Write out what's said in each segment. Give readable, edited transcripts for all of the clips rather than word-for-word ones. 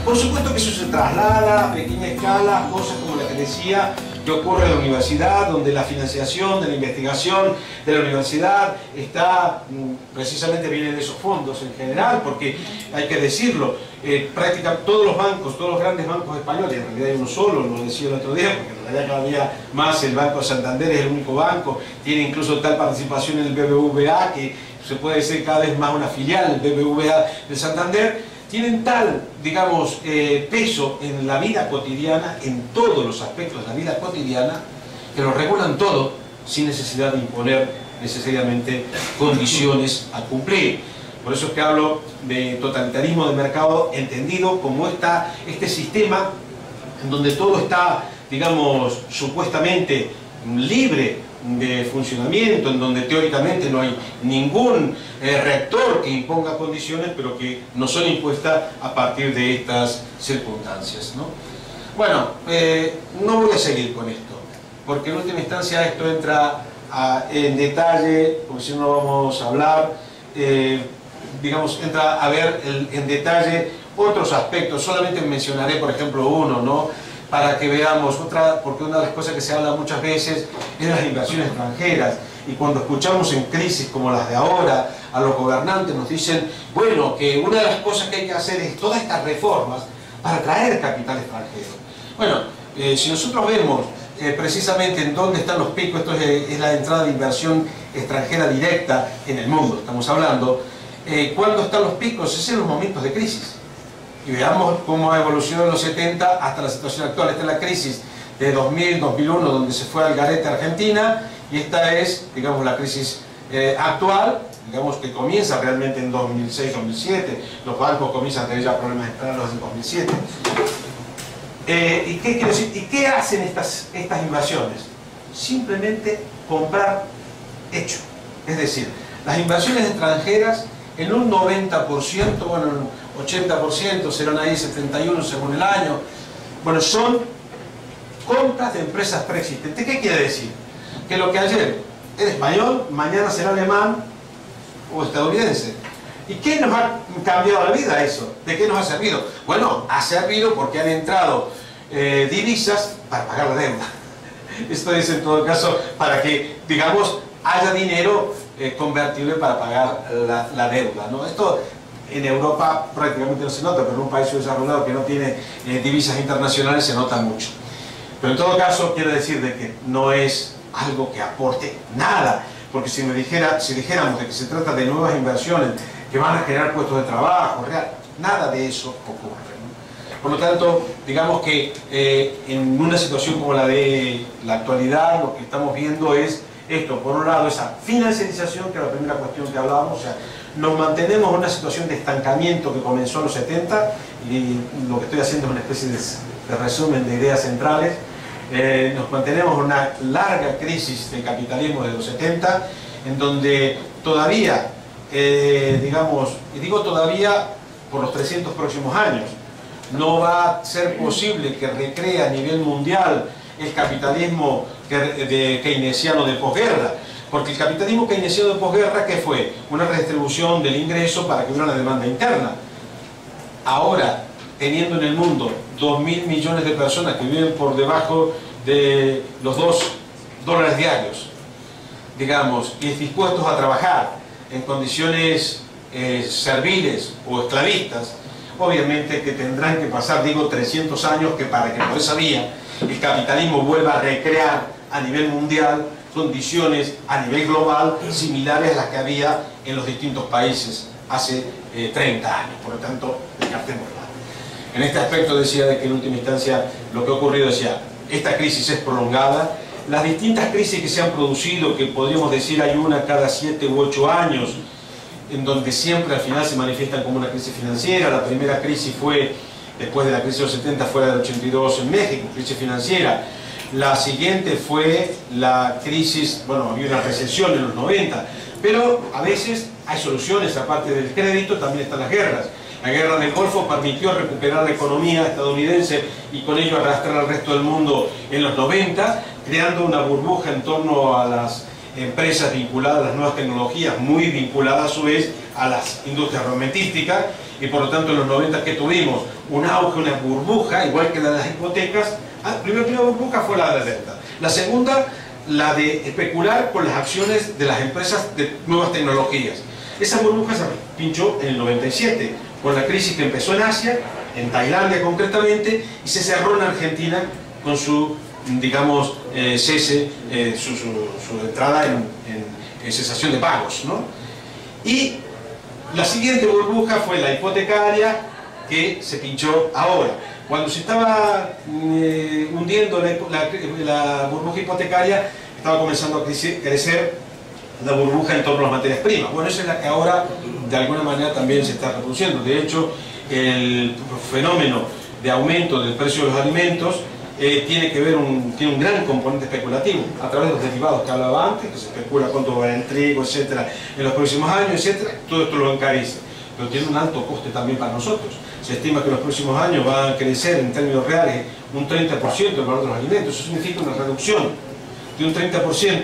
Por supuesto que eso se traslada a pequeña escala, cosas como la que decía, que ocurre en la universidad, donde la financiación de la investigación de la universidad está, precisamente viene de esos fondos en general, porque hay que decirlo, prácticamente todos los bancos, todos los grandes bancos españoles, en realidad hay uno solo, lo decía el otro día, porque en realidad cada día más el Banco Santander es el único banco, tiene incluso tal participación en el BBVA, que se puede decir cada vez más una filial del BBVA de Santander, tienen tal, digamos, peso en la vida cotidiana, en todos los aspectos de la vida cotidiana, que lo regulan todo sin necesidad de imponer necesariamente condiciones a cumplir. Por eso es que hablo de totalitarismo de mercado entendido como este sistema en donde todo está, digamos, supuestamente libre de funcionamiento, en donde teóricamente no hay ningún rector que imponga condiciones, pero que no son impuestas a partir de estas circunstancias, ¿no? Bueno, no voy a seguir con esto, porque en última instancia esto entra en detalle, porque si no vamos a hablar, digamos, entra a ver en detalle otros aspectos. Solamente mencionaré, por ejemplo, uno, ¿no? Para que veamos porque una de las cosas que se habla muchas veces es de las inversiones extranjeras, y cuando escuchamos en crisis como las de ahora a los gobernantes nos dicen, bueno, que una de las cosas que hay que hacer es todas estas reformas para traer capital extranjero. Bueno, si nosotros vemos precisamente en dónde están los picos, esto es la entrada de inversión extranjera directa en el mundo, estamos hablando, ¿cuándo están los picos? Es en los momentos de crisis. Y veamos cómo ha evolucionado en los 70 hasta la situación actual. Esta es la crisis de 2000, 2001, donde se fue al garete Argentina, y esta es, digamos, la crisis actual, digamos, que comienza realmente en 2006, 2007. Los bancos comienzan a tener ya problemas externos en 2007. ¿Y qué quiero decir? ¿Y qué hacen estas inversiones? Simplemente comprar hecho. Es decir, las inversiones extranjeras en un 90%, bueno, 80%, serán ahí 71% según el año. Bueno, son compras de empresas preexistentes. ¿Qué quiere decir? Que lo que ayer era español, mañana será alemán o estadounidense. ¿Y qué nos ha cambiado la vida eso? ¿De qué nos ha servido? Bueno, ha servido porque han entrado divisas para pagar la deuda. Esto es en todo caso para que, digamos, haya dinero convertible para pagar la deuda, ¿no? Esto en Europa prácticamente no se nota, pero en un país desarrollado que no tiene divisas internacionales se nota mucho. Pero en todo caso quiero decir de que no es algo que aporte nada, porque si dijéramos de que se trata de nuevas inversiones que van a generar puestos de trabajo, nada de eso ocurre, ¿no? Por lo tanto, digamos que en una situación como la de la actualidad, lo que estamos viendo es esto, por un lado, esa financiarización, que es la primera cuestión que hablábamos, o sea, nos mantenemos en una situación de estancamiento que comenzó en los 70, y lo que estoy haciendo es una especie de resumen de ideas centrales. Nos mantenemos en una larga crisis del capitalismo de los 70, en donde todavía, digamos, y digo todavía por los 300 próximos años, no va a ser posible que recree a nivel mundial el capitalismo keynesiano de posguerra. Porque el capitalismo keynesiano de posguerra, ¿qué fue? Una redistribución del ingreso para que hubiera una demanda interna. Ahora, teniendo en el mundo 2.000 millones de personas que viven por debajo de los $2 diarios, digamos, y dispuestos a trabajar en condiciones serviles o esclavistas, obviamente que tendrán que pasar, digo, 300 años que para que por esa vía el capitalismo vuelva a recrear a nivel mundial condiciones a nivel global similares a las que había en los distintos países hace 30 años. Por lo tanto, descartémosla. En este aspecto decía de que en última instancia lo que ha ocurrido, decía, esta crisis es prolongada. Las distintas crisis que se han producido, que podríamos decir hay una cada 7 u 8 años, en donde siempre al final se manifiestan como una crisis financiera. La primera crisis fue, después de la crisis de los 70, fue la del 82 en México, crisis financiera. La siguiente fue la crisis, bueno, había una recesión en los 90, pero a veces hay soluciones, aparte del crédito, también están las guerras. La guerra del Golfo permitió recuperar la economía estadounidense y con ello arrastrar al resto del mundo en los 90, creando una burbuja en torno a las empresas vinculadas a las nuevas tecnologías, muy vinculadas a su vez a las industrias armamentísticas, y y por lo tanto en los 90 que tuvimos un auge, una burbuja, igual que la de las hipotecas. La primera burbuja fue la de la deuda. La segunda, la de especular con las acciones de las empresas de nuevas tecnologías. Esa burbuja se pinchó en el 97, con la crisis que empezó en Asia, en Tailandia concretamente, y se cerró en Argentina con su, digamos, cese, su entrada en cesación de pagos, ¿no? Y la siguiente burbuja fue la hipotecaria, que se pinchó ahora. Cuando se estaba hundiendo la burbuja hipotecaria, estaba comenzando a crecer la burbuja en torno a las materias primas. Bueno, esa es la que ahora de alguna manera también se está reproduciendo. De hecho, el fenómeno de aumento del precio de los alimentos tiene un gran componente especulativo a través de los derivados que hablaba antes, que se especula cuánto va el trigo, etcétera, en los próximos años, etcétera. Todo esto lo encarece, pero tiene un alto coste también para nosotros. Se estima que en los próximos años va a crecer en términos reales un 30% el valor de los alimentos. Eso significa una reducción de un 30%,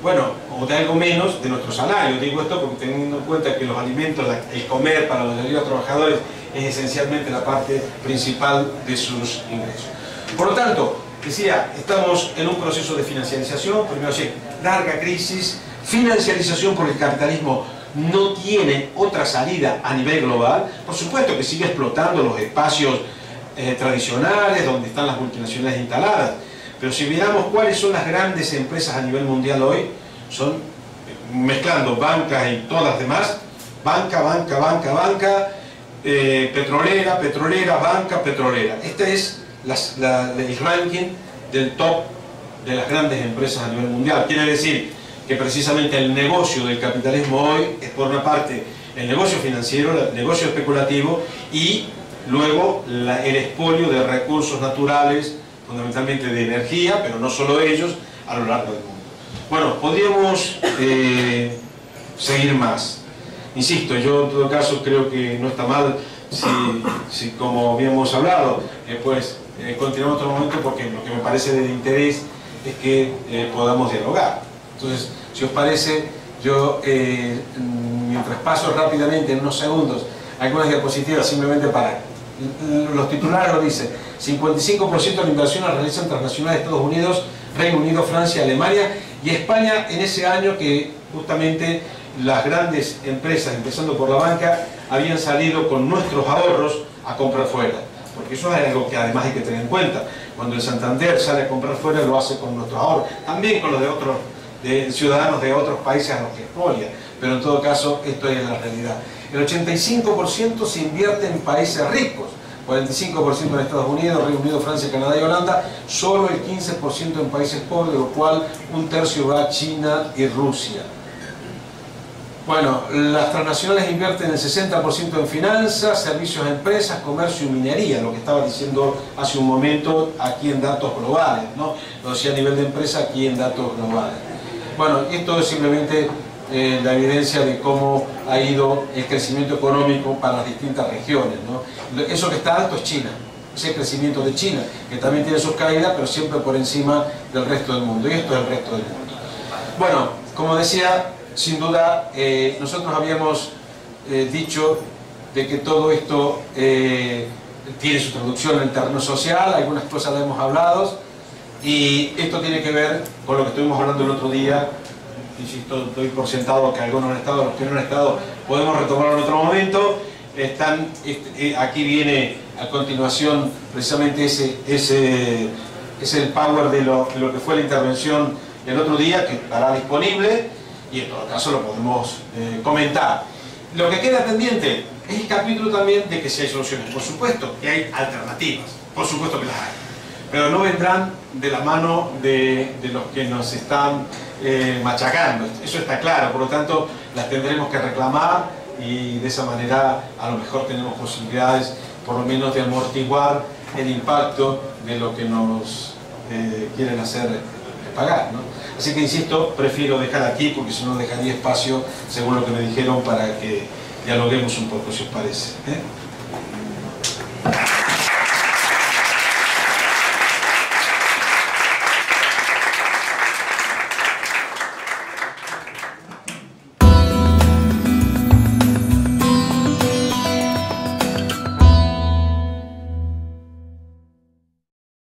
bueno, o de algo menos de nuestro salario. Digo esto porque teniendo en cuenta que los alimentos, el comer para los trabajadores es esencialmente la parte principal de sus ingresos. Por lo tanto, decía, estamos en un proceso de financiarización, primero sí, larga crisis, financiarización porque el capitalismo no tiene otra salida a nivel global. Por supuesto que sigue explotando los espacios tradicionales donde están las multinacionales instaladas, pero si miramos cuáles son las grandes empresas a nivel mundial hoy, son, mezclando bancas y todas las demás, banca, petrolera, banca, petrolera. Este es el ranking del top de las grandes empresas a nivel mundial. Quiere decir que precisamente el negocio del capitalismo hoy es, por una parte, el negocio financiero, el negocio especulativo, y luego el expolio de recursos naturales, fundamentalmente de energía, pero no solo ellos, a lo largo del mundo. Bueno, podríamos seguir más. Insisto, yo en todo caso creo que no está mal si como habíamos hablado, continuamos otro momento, porque lo que me parece de interés es que podamos dialogar. Entonces, si os parece, yo mientras paso rápidamente en unos segundos algunas diapositivas simplemente para los titulares, lo dice: 55% de la inversión la realizan transnacionales de Estados Unidos, Reino Unido, Francia, Alemania y España en ese año que justamente las grandes empresas, empezando por la banca, habían salido con nuestros ahorros a comprar fuera. Porque eso es algo que además hay que tener en cuenta. Cuando el Santander sale a comprar fuera, lo hace con nuestros ahorros, también con los de otros ciudadanos de otros países a los que expolia, pero en todo caso esto es la realidad. El 85% se invierte en países ricos, 45% en Estados Unidos, Reino Unido, Francia, Canadá y Holanda, solo el 15% en países pobres, de lo cual un tercio va a China y Rusia. Bueno, las transnacionales invierten el 60% en finanzas, servicios a empresas, comercio y minería, lo que estaba diciendo hace un momento aquí en datos globales, ¿no? Lo decía a nivel de empresa, aquí en datos globales. Bueno, esto es simplemente la evidencia de cómo ha ido el crecimiento económico para las distintas regiones, ¿no? Eso que está alto es China, ese crecimiento de China, que también tiene sus caídas, pero siempre por encima del resto del mundo, y esto es el resto del mundo. Bueno, como decía, sin duda, nosotros habíamos dicho de que todo esto tiene su traducción en el terreno social, algunas cosas las hemos hablado, y esto tiene que ver con lo que estuvimos hablando el otro día. Insisto, doy por sentado que algunos han estado, los que no han estado, podemos retomarlo en otro momento. Aquí viene a continuación precisamente ese el power de lo que fue la intervención el otro día, que estará disponible, y en todo caso lo podemos comentar. Lo que queda pendiente es el capítulo también de que si hay soluciones. Por supuesto que hay alternativas, por supuesto que las hay, pero no vendrán de la mano de los que nos están machacando, eso está claro. Por lo tanto, las tendremos que reclamar, y de esa manera a lo mejor tenemos posibilidades por lo menos de amortiguar el impacto de lo que nos quieren hacer pagar, ¿no? Así que insisto, prefiero dejar aquí porque si no dejaría espacio, según lo que me dijeron, para que dialoguemos un poco, si os parece, ¿eh?